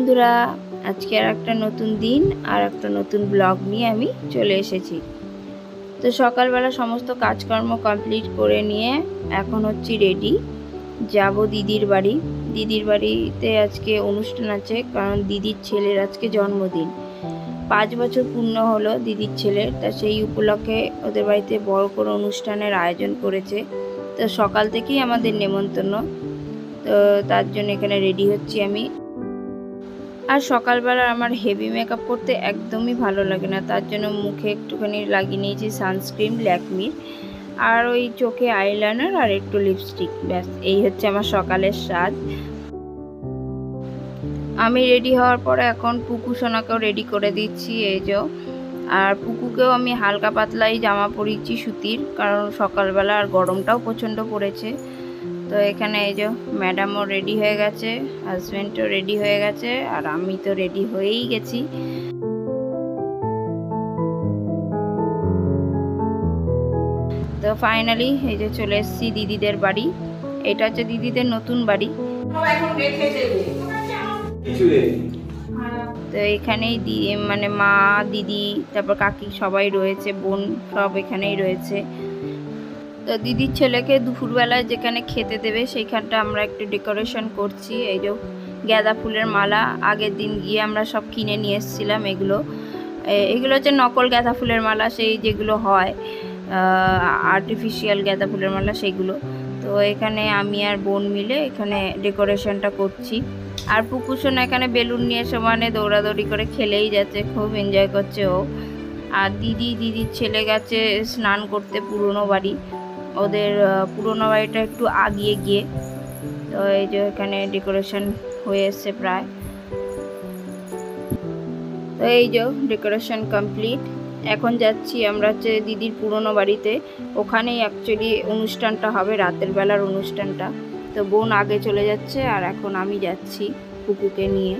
বন্ধুরা, আজকে আর একটা নতুন দিন আর একটা নতুন ব্লগ নিয়ে আমি চলে এসেছি। তো সকালবেলা সমস্ত কাজকর্ম কমপ্লিট করে নিয়ে এখন হচ্ছি রেডি, যাব দিদির বাড়ি। দিদির বাড়িতে আজকে অনুষ্ঠান আছে, কারণ দিদির ছেলের আজকে জন্মদিন। 5 বছর পূর্ণ হলো দিদির ছেলের, তা সেই উপলক্ষে ওদের বাড়িতে বড় করে অনুষ্ঠানের আয়োজন করেছে। তো সকাল থেকেই আমাদের নেমন্তন্ন, তো তার জন্য এখানে রেডি হচ্ছি আমি। আর সকালবেলা আমার হেভি মেকআপ করতে একদমই ভালো লাগে না, তার জন্য মুখে একটুখানি লাগিয়ে নিয়েছি সানস্ক্রিন ল্যাকমির, আর ওই চোখে আইলাইনার আর একটু লিপস্টিক, ব্যাস এই হচ্ছে আমার সকালের সাজ। আমি রেডি হওয়ার পরে এখন পুকু সোনাকেও রেডি করে দিচ্ছি, এই যে। আর পুকুকেও আমি হালকা পাতলাই জামা পরিয়েছি সুতির, কারণ সকালবেলা আর গরমটাও প্রচণ্ড পড়েছে। তো এখানে এই যে ম্যাডামও রেডি হয়ে গেছে, হাজব্যান্ডও রেডি হয়ে গেছে, আর আমি তো রেডি হয়েই গেছি। তো ফাইনালি এই যে চলে এসেছি দিদিদের বাড়ি। এটা হচ্ছে দিদিদের নতুন বাড়ি। তো এখানেই মানে মা, দিদি, তারপর কাকি সবাই রয়েছে, বোন সব এখানেই রয়েছে। তো দিদির ছেলেকে দুপুরবেলায় যেখানে খেতে দেবে সেইখানটা আমরা একটু ডেকোরেশন করছি। এই যে গাঁদা ফুলের মালা আগের দিন গিয়ে আমরা সব কিনে নিয়ে এসেছিলাম। এগুলো হচ্ছে নকল গাঁদা ফুলের মালা, সেই যেগুলো হয় আর্টিফিশিয়াল গাঁদা ফুলের মালা সেইগুলো। তো এখানে আমি আর বোন মিলে এখানে ডেকোরেশনটা করছি। আর পুকুসোনা এখানে বেলুন নিয়ে সমানে দৌড়াদৌড়ি করে খেলেই যাচ্ছে, খুব এনজয় করছে ও। আর দিদির ছেলে গেছে স্নান করতে পুরনো বাড়ি, ওদের পুরনো বাড়িটা একটু আগিয়ে গিয়ে। তো এই যে এখানে ডেকোরেশন হয়ে এসছে প্রায়। তো এই যে ডেকোরেশন কমপ্লিট। এখন যাচ্ছি আমরা হচ্ছে দিদির পুরনো বাড়িতে, ওখানেই অ্যাকচুয়ালি অনুষ্ঠানটা হবে, রাতের বেলার অনুষ্ঠানটা। তো বোন আগে চলে যাচ্ছে আর এখন আমি যাচ্ছি পুকুকে নিয়ে।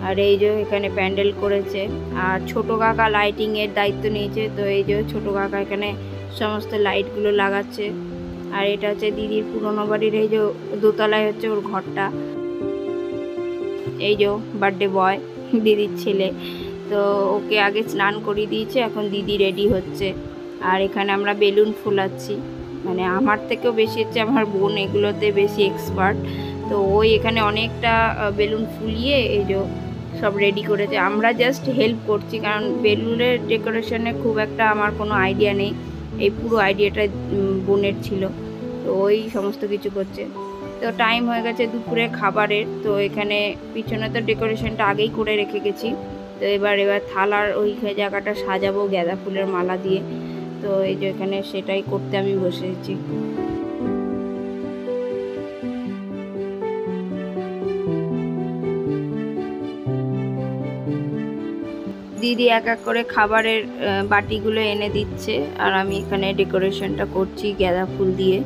আর এই যে এখানে প্যান্ডেল করেছে, আর ছোটো কাকা লাইটিংয়ের দায়িত্ব নিয়েছে। তো এই যে ছোটো কাকা এখানে সমস্ত লাইটগুলো লাগাচ্ছে। আর এটা হচ্ছে দিদির পুরনো বাড়ির, এই যে দোতলায় হচ্ছে ওর ঘরটা। এই যে বার্থডে বয় দিদির ছেলে, তো ওকে আগে স্নান করিয়ে দিয়েছে, এখন দিদি রেডি হচ্ছে। আর এখানে আমরা বেলুন ফুলাচ্ছি, মানে আমার থেকেও বেশি হচ্ছে আমার বোন এগুলোতে বেশি এক্সপার্ট। তো ওই এখানে অনেকটা বেলুন ফুলিয়ে এই যে সব রেডি করেছে, আমরা জাস্ট হেল্প করছি, কারণ বেলুনের ডেকোরেশনে খুব একটা আমার কোনো আইডিয়া নেই। এই পুরো আইডিয়াটা বোনের ছিল, তো ওই সমস্ত কিছু করছে। তো টাইম হয়ে গেছে দুপুরে খাবারের, তো এখানে পিছনে তো ডেকোরেশনটা আগেই করে রেখে গেছি। তো এবার থালার ওই জায়গাটা সাজাবো গাঁদা ফুলের মালা দিয়ে। তো এই যে এখানে সেটাই করতে আমি বসেছি। দিদি এক এক করে খাবারের বাটিগুলো এনে দিচ্ছে, আর আমি এখানে ডেকোরেশনটা করছি গাঁদা ফুল দিয়ে।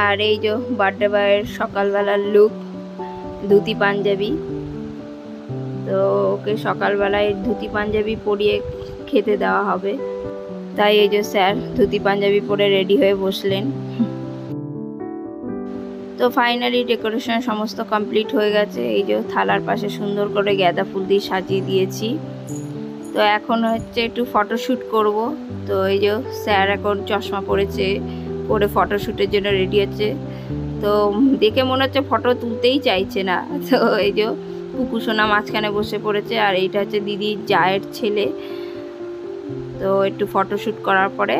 আর এই যে বার্থডে বয়ের সকালবেলার লুক, ধুতি পাঞ্জাবি। তো ওকে সকালবেলায় ধুতি পাঞ্জাবি পরিয়ে খেতে দেওয়া হবে, তাই এই যে স্যার ধুতি পাঞ্জাবি পরে রেডি হয়ে বসলেন। তো ফাইনালি ডেকোরেশন সমস্ত কমপ্লিট হয়ে গেছে। এই যে থালার পাশে সুন্দর করে গাঁদা ফুল দিয়ে সাজিয়ে দিয়েছি। তো এখন হচ্ছে একটু ফটোশ্যুট করব। তো এই যে স্যার এখন চশমা পরেছে, পরে ফটোশ্যুটের জন্য রেডি হচ্ছে। তো দেখে মনে হচ্ছে ফটো তুলতেই চাইছে না। তো এই যে পুকুসোনা মাঝখানে বসে পড়েছে, আর এইটা হচ্ছে দিদির জায়ের ছেলে। তো একটু ফটোশ্যুট করার পরে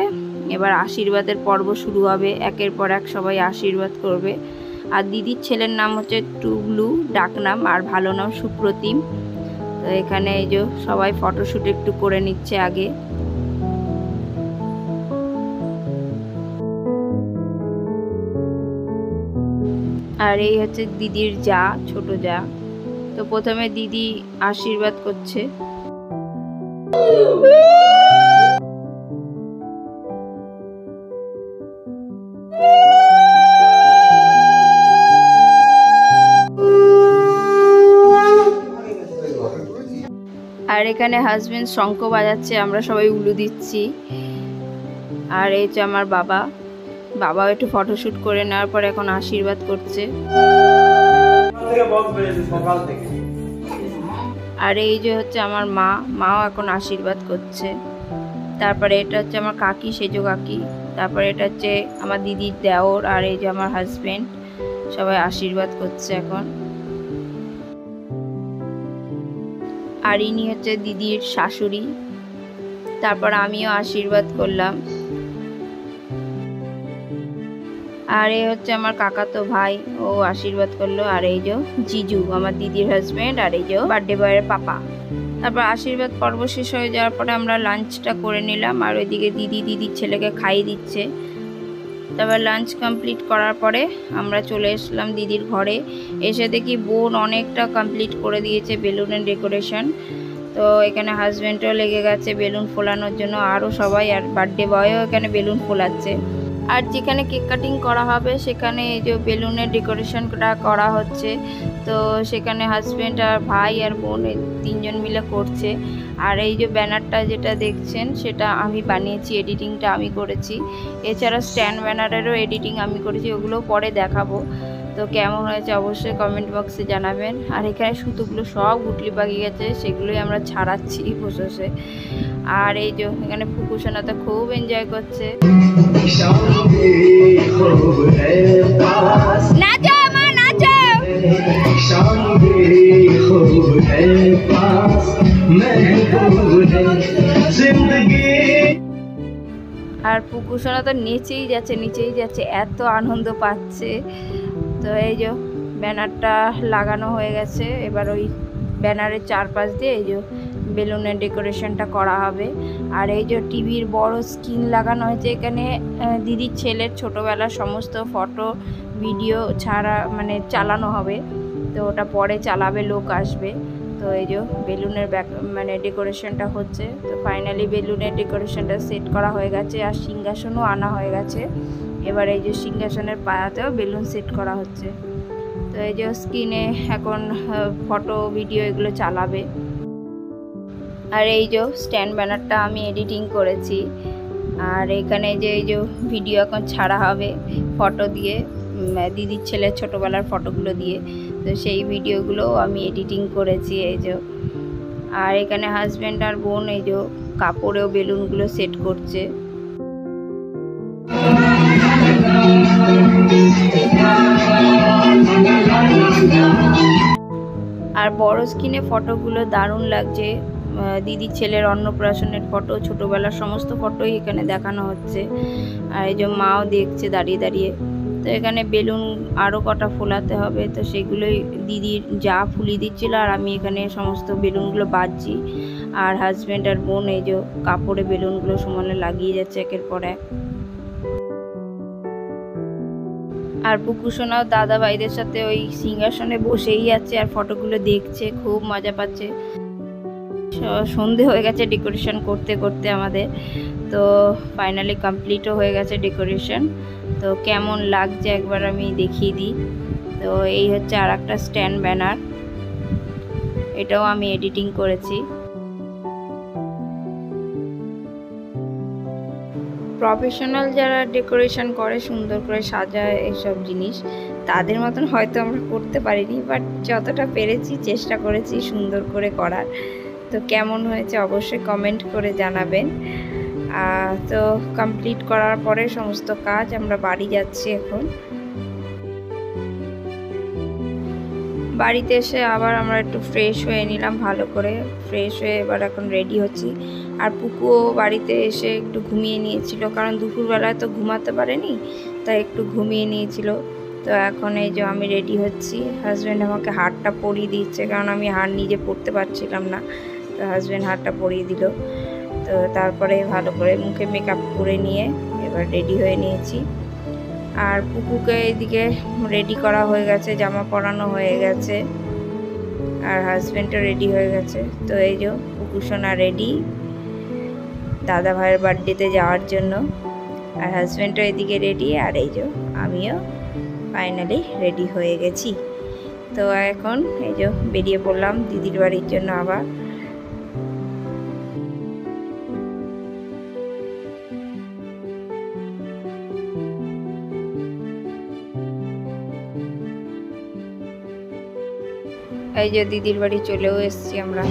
এবার আশীর্বাদের পর্ব শুরু হবে, একের পর এক সবাই আশীর্বাদ করবে। আর দিদির ছেলের নাম হচ্ছে টুবলু ডাকনাম, আর ভালো নাম সুপ্রতিম। তো এখানে এই যে সবাই ফটোশ্যুট একটু করে নিচ্ছে আগে। আর এই হচ্ছে দিদির যা, ছোট যা। তো প্রথমে দিদি আশীর্বাদ করছে। এখানে হাজবেন্ড শঙ্খ বাজাচ্ছে, আমরা সবাই উলু দিচ্ছি। আর এই যে আমার বাবাও একটু ফটোশুট করে নেওয়ার পর এখন আশীর্বাদ করছে। আর এই যে হচ্ছে আমার মাও এখন আশীর্বাদ করছে। তারপরে এটা হচ্ছে আমার কাকি, সেজো কাকি। তারপরে এটা হচ্ছে আমার দিদির দেওর, আর এই যে আমার হাজবেন্ড, সবাই আশীর্বাদ করছে এখন। আর ইনি হচ্ছে দিদির শাশুড়ি। তারপর আমিও আশীর্বাদ করলাম। আর এই হচ্ছে আমার কাকাতো ভাই, ও আশীর্বাদ করলো। আর এই যে জিজু, আমার দিদির হাজবেন্ড, আর এই যে বার্থডে বয়ের পাপা। তারপর আশীর্বাদ পর্ব শেষ হয়ে যাওয়ার পরে আমরা লাঞ্চটা করে নিলাম। আর ওইদিকে দিদির ছেলেকে খাইয়ে দিচ্ছে। তারপর লাঞ্চ কমপ্লিট করার পরে আমরা চলে এসলাম দিদির ঘরে। এসে দেখি বোন অনেকটা কমপ্লিট করে দিয়েছে বেলুনের ডেকোরেশন। তো এখানে হাজব্যান্ডও লেগে গেছে বেলুন ফোলানোর জন্য, আরও সবাই, আর বার্থডে বয়ও এখানে বেলুন ফোলাচ্ছে। আর যেখানে কেক কাটিং করা হবে সেখানে এই যে বেলুনের ডেকোরেশনটা করা হচ্ছে। তো সেখানে হাজব্যান্ড আর ভাই আর বোন তিনজন মিলে করছে। আর এই যে ব্যানারটা যেটা দেখছেন সেটা আমি বানিয়েছি, এডিটিংটা আমি করেছি। এছাড়া স্ট্যান্ড ব্যানারেরও এডিটিং আমি করেছি, ওগুলো পরে দেখাবো। তো কেমন হয়েছে অবশ্যই কমেন্ট বক্সে জানাবেন। আর এখানে সুতোগুলো সব গুটলি পাকিয়ে গেছে, সেগুলোই আমরা ছাড়াচ্ছি বসে। আর এই যে এখানে ফুকুসোনাতে খুব এনজয় করছে। নাচো মা নাচো। আর ফুকুসোনা তো নিচেই যাচ্ছে, এত আনন্দ পাচ্ছে। তো এই যে ব্যানারটা লাগানো হয়ে গেছে। এবার ওই ব্যানারের চারপাশ দিয়ে এই যে বেলুনের ডেকোরেশনটা করা হবে। আর এই যে টিভির বড় স্ক্রিন লাগানো হয়েছে, এখানে দিদির ছেলের ছোটোবেলার সমস্ত ফটো ভিডিও ছাড়া মানে চালানো হবে। তো ওটা পরে চালাবে, লোক আসবে। তো এই যে বেলুনের মানে ডেকোরেশনটা হচ্ছে। তো ফাইনালি বেলুনের ডেকোরেশনটা সেট করা হয়ে গেছে। আর সিংহাসনও আনা হয়ে গেছে। এবার এই যে সিংহাসনের পায়াতেও বেলুন সেট করা হচ্ছে। তো এই যে স্ক্রিনে এখন ফটো ভিডিও এগুলো চালাবে। আর এই যে স্ট্যান্ড ব্যানারটা আমি এডিটিং করেছি। আর এখানে যে এই যে ভিডিও এখন ছাড়া হবে ফটো দিয়ে, দিদির ছেলের ছোটোবেলার ফটোগুলো দিয়ে। তো সেই ভিডিওগুলো আমি এডিটিং করেছি এই যে। আর এখানে হাজব্যান্ড আর বোন এই যে কাপড়েও বেলুনগুলো সেট করছে। আর বড় স্ক্রিনে ফটোগুলো দারুণ লাগছে। দিদির ছেলের অন্নপ্রাশনের ফটো, ছোটোবেলার সমস্ত ফটোই এখানে দেখানো হচ্ছে। আর এই যে মাও দেখছে দাঁড়িয়ে। তো এখানে বেলুন আরও কটা ফোলাতে হবে, তো সেগুলোই দিদির যা ফুলিয়ে দিচ্ছিল, আর আমি এখানে সমস্ত বেলুনগুলো বাজছি। আর হাজব্যান্ড আর বোন এই যে কাপড়ে বেলুনগুলো সমানে লাগিয়ে যাচ্ছে একের পর এক। আর পুকুসোনাও দাদা ভাইদের সাথে ওই সিংহাসনে বসেই আছে আর ফটোগুলো দেখছে, খুব মজা পাচ্ছে। সন্ধে হয়ে গেছে ডেকোরেশন করতে আমাদের। তো ফাইনালি কমপ্লিটও হয়ে গেছে ডেকোরেশন। তো কেমন লাগছে একবার আমি দেখিয়ে দিই। তো এই হচ্ছে আর একটা স্ট্যান্ড ব্যানার, এটাও আমি এডিটিং করেছি। প্রফেশনাল যারা ডেকোরেশন করে, সুন্দর করে সাজায় এইসব জিনিস, তাদের মতন হয়তো আমরা করতে পারিনি, বাট যতটা পেরেছি চেষ্টা করেছি সুন্দর করে করার। তো কেমন হয়েছে অবশ্যই কমেন্ট করে জানাবেন। তো কমপ্লিট করার পরে সমস্ত কাজ আমরা বাড়ি যাচ্ছি এখন। বাড়িতে এসে আবার আমরা একটু ফ্রেশ হয়ে নিলাম, ভালো করে ফ্রেশ হয়ে এবার এখন রেডি হচ্ছি। আর পুকুও বাড়িতে এসে একটু ঘুমিয়ে নিয়েছিল, কারণ দুপুরবেলায় তো ঘুমাতে পারেনি, তাই একটু ঘুমিয়ে নিয়েছিল। তো এখন এই যে আমি রেডি হচ্ছি। হাজব্যান্ড আমাকে হারটা পরিয়ে দিচ্ছে, কারণ আমি হার নিজে পরতে পারছিলাম না। তো হাজব্যান্ড হারটা পরিয়ে দিল। তো তারপরে ভালো করে মুখে মেকআপ করে নিয়ে এবার রেডি হয়ে নিয়েছি। আর পুকুকে এইদিকে রেডি করা হয়ে গেছে, জামা পরানো হয়ে গেছে, আর হাজব্যান্ডও রেডি হয়ে গেছে। তো এই যে পুকুসোনা রেডি দাদা ভাইয়ের বার্থডেতে যাওয়ার জন্য, আর হাজব্যান্ডও এদিকে রেডি, আর এই যে আমিও ফাইনালি রেডি হয়ে গেছি। তো এখন এই যে বেরিয়ে পড়লাম দিদির বাড়ির জন্য আবার। এই যে দিদির বাড়ি চলেও এসেছি আমরা।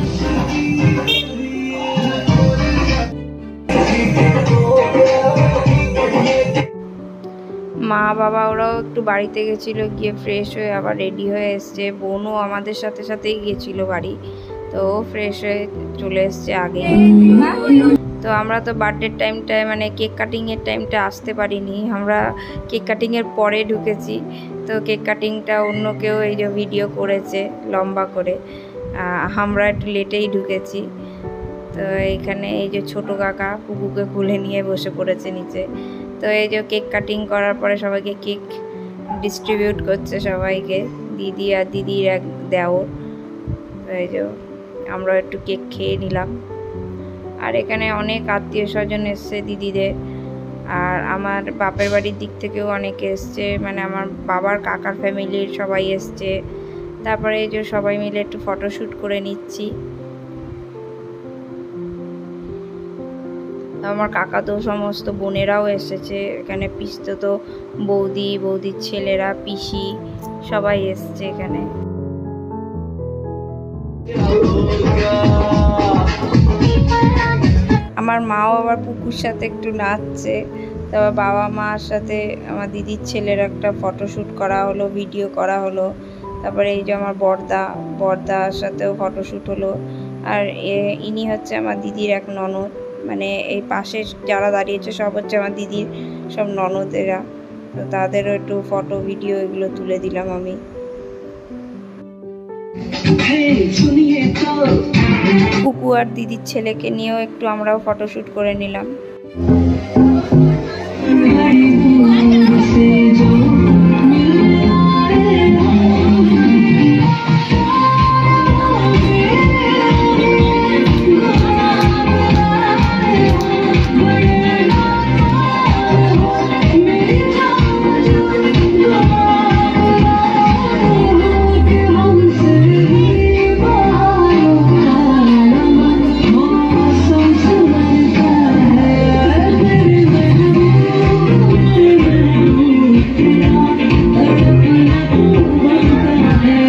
মা বাবা ওরাও একটু বাড়িতে গেছিলো, গিয়ে ফ্রেশ হয়ে আবার রেডি হয়ে এসছে। বোনও আমাদের সাথে সাথেই গিয়েছিল বাড়ি, তো ফ্রেশ হয়ে চলে এসছে আগে। তো আমরা তো বার্থডের টাইমটায় মানে কেক কাটিংয়ের টাইমটা আসতে পারিনি, আমরা কেক কাটিংয়ের পরে ঢুকেছি। তো কেক কাটিংটা অন্য কেউ এই যে ভিডিও করেছে লম্বা করে, আমরা একটু লেটেই ঢুকেছি। তো এইখানে এই যে ছোটো কাকা পুকুকে খুলে নিয়ে বসে পড়েছে নিচে। তো এই যে কেক কাটিং করার পরে সবাইকে কেক ডিস্ট্রিবিউট করছে সবাইকে, দিদি আর দিদির এক দেওর। তো এই যে আমরা একটু কেক খেয়ে নিলাম। আর এখানে অনেক আত্মীয় স্বজন এসছে দিদিদের, আর আমার বাপের বাড়ির দিক থেকেও অনেকে এসছে, মানে আমার বাবার কাকার ফ্যামিলির সবাই এসছে। তারপরে এই যে সবাই মিলে একটু ফটোশ্যুট করে নিচ্ছি। আমার কাকা তো সমস্ত বোনেরাও এসেছে এখানে, পিসতো বৌদি, বৌদির ছেলেরা, পিসি সবাই এসছে এখানে। আমার মাও আবার পুকুর সাথে একটু নাচছে। তারপর বাবা মার সাথে আমার দিদির ছেলের একটা ফটোশ্যুট করা হলো, ভিডিও করা হলো। তারপরে এই যে আমার বড়দার সাথেও ফটোশ্যুট হলো। আর ইনি হচ্ছে আমার দিদির এক ননদ, মানে এই পাশে যারা দাঁড়িয়েছে সব হচ্ছে আমার দিদির সব ননদেরা। তো তাদেরও একটু ফটো ভিডিও এগুলো তুলে দিলাম আমি। পুকু আর দিদির ছেলেকে নিয়েও একটু আমরাও ফটোশ্যুট করে নিলাম।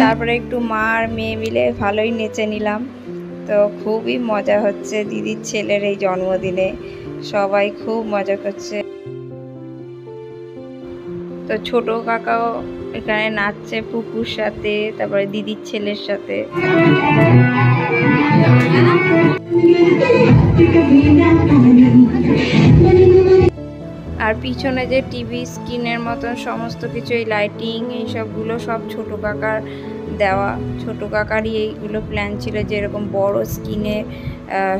তারপরে একটু মা আর মেয়ে মিলে ভালোই নেচে নিলাম। তো খুবই মজা হচ্ছে দিদির ছেলের এই জন্মদিনে, সবাই খুব মজা করছে। তো ছোট কাকাও এখানে নাচছে পুকুর সাথে, তারপরে দিদির ছেলের সাথে। আর পিছনে যে টিভি স্ক্রিনের মতন সমস্ত কিছু, এই লাইটিং এইসবগুলো সব ছোট কাকার দেওয়া। ছোট কাকারই এইগুলো প্ল্যান ছিল যে এরকম বড় স্ক্রিনে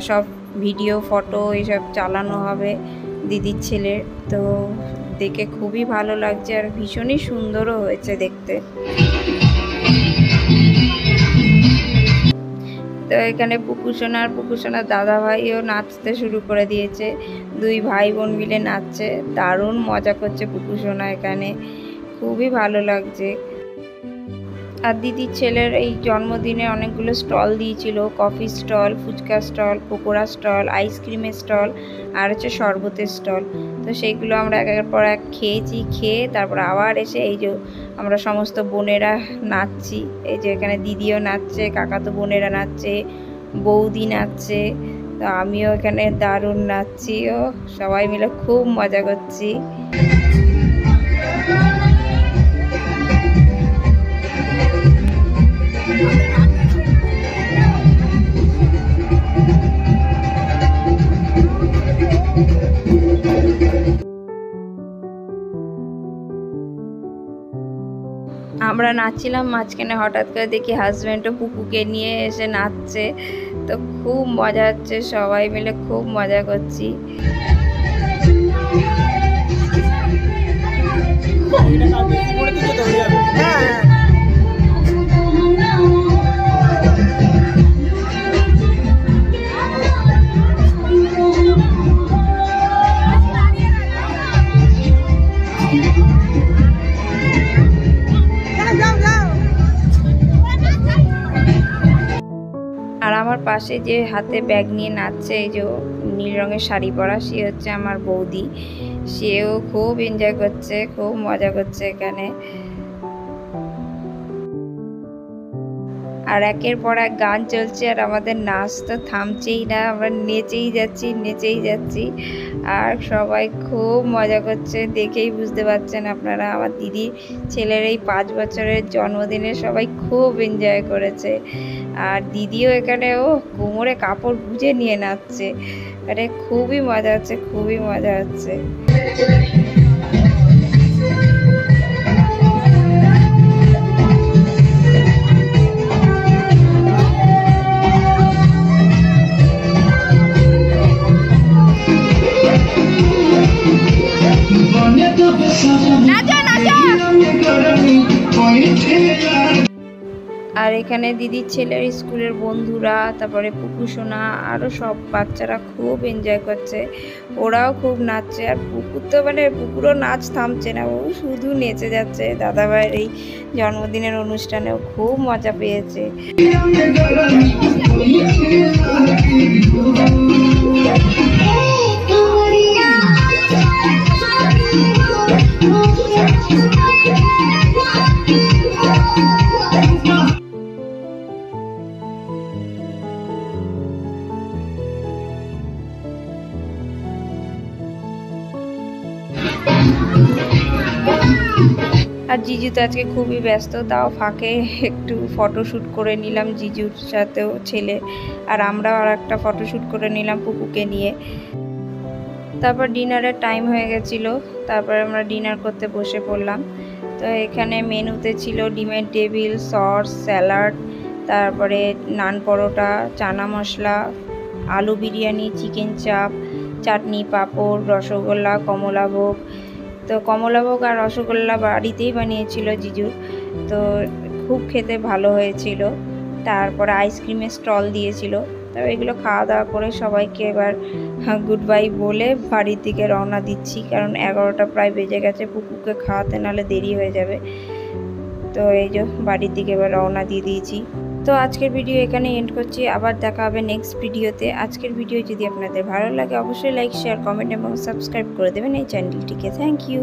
সব ভিডিও ফটো এইসব চালানো হবে দিদির ছেলের। তো দেখে খুবই ভালো লাগছে আর ভীষণই সুন্দরও হয়েছে দেখতে। তো এখানে পুকুসোনার দাদা ভাইও নাচতে শুরু করে দিয়েছে, দুই ভাই বোন মিলে নাচছে, দারুণ মজা করছে পুকুসোনা এখানে, খুবই ভালো লাগছে। আর দিদির ছেলের এই জন্মদিনে অনেকগুলো স্টল দিয়েছিল, coffee stall, phuchka stall, pakora stall, আইসক্রিমের স্টল, আর হচ্ছে শরবতের স্টল। তো সেইগুলো আমরা একের পর এক খেয়েছি, খেয়ে তারপর আবার এসে এই যে আমরা সমস্ত বোনেরা নাচছি। এই যে এখানে দিদিও নাচছে, কাকাতো বোনেরা নাচছে, বৌদি নাচছে, তো আমিও এখানে দারুণ নাচছি, ও সবাই মিলে খুব মজা করছি। আমরা নাচছিলাম, মাঝখানে হঠাৎ করে দেখি হাজব্যান্ডও পুকুকে নিয়ে এসে নাচছে। তো খুব মজা হচ্ছে, সবাই মিলে খুব মজা করছি। আর আমার পাশে যে হাতে ব্যাগ নিয়ে নাচছে, এই যে নীল রঙের শাড়ি পরা, সে হচ্ছে আমার বৌদি। সেও খুব এনজয় করছে, খুব মজা করছে এখানে। আর একের পর এক গান চলছে আর আমাদের নাচ তো থামছেই না, আমরা নেচেই যাচ্ছি আর সবাই খুব মজা করছে। দেখেই বুঝতে পারছেন আপনারা, আমার দিদির ছেলের এই 5 বছরের জন্মদিনে সবাই খুব এনজয় করেছে। আর দিদিও এখানে কোমরে কাপড় গুঁজে নিয়ে নাচছে। আরে খুবই মজা হচ্ছে। আর এখানে দিদির ছেলের স্কুলের বন্ধুরা, তারপরে পুকু সোনা, আরও সব বাচ্চারা খুব এনজয় করছে, ওরাও খুব নাচছে। আর পুকুর তো পুকুরও নাচ থামছে না, ও শুধু নেচে যাচ্ছে। দাদাভাইয়ের এই জন্মদিনের অনুষ্ঠানেও খুব মজা পেয়েছে। আর জিজু তো আজকে খুবই ব্যস্ত, তাও ফাঁকে একটু ফটোশ্যুট করে নিলাম জিজুর সাথেও ছেলে, আর আমরাও আর একটা ফটোশ্যুট করে নিলাম পুকুকে নিয়ে। তারপর ডিনারের টাইম হয়ে গেছিলো, তারপর আমরা ডিনার করতে বসে পড়লাম। তো এখানে মেনুতে ছিল ডিমের টেবিল, সস, স্যালাড, তারপরে নান পরোটা, চানা মশলা, আলু বিরিয়ানি, চিকেন চাপ, চাটনি, পাঁপড়, রসগোল্লা, কমলাভোগ। তো কমলাভোগ আর রসগোল্লা বাড়িতেই বানিয়েছিল জিজুর, তো খুব খেতে ভালো হয়েছিল। তারপরে আইসক্রিমের স্টল দিয়েছিল। তো এগুলো খাওয়া দাওয়া করে সবাইকে এবার গুড বাই বলে বাড়ির দিকে রওনা দিচ্ছি, কারণ 11টা প্রায় বেজে গেছে, পুকুকে খাওয়াতে নাহলে দেরি হয়ে যাবে। তো এই যে বাড়ির দিকে এবার রওনা দিয়ে দিয়েছি। তো আজকের ভিডিও এখানে এন্ড করছি, আবার দেখা হবে নেক্সট ভিডিওতে। আজকের ভিডিও যদি আপনাদের ভালো লাগে অবশ্যই লাইক, শেয়ার, কমেন্ট এবং সাবস্ক্রাইব করে দেবেন এই চ্যানেলটিকে। Thank you.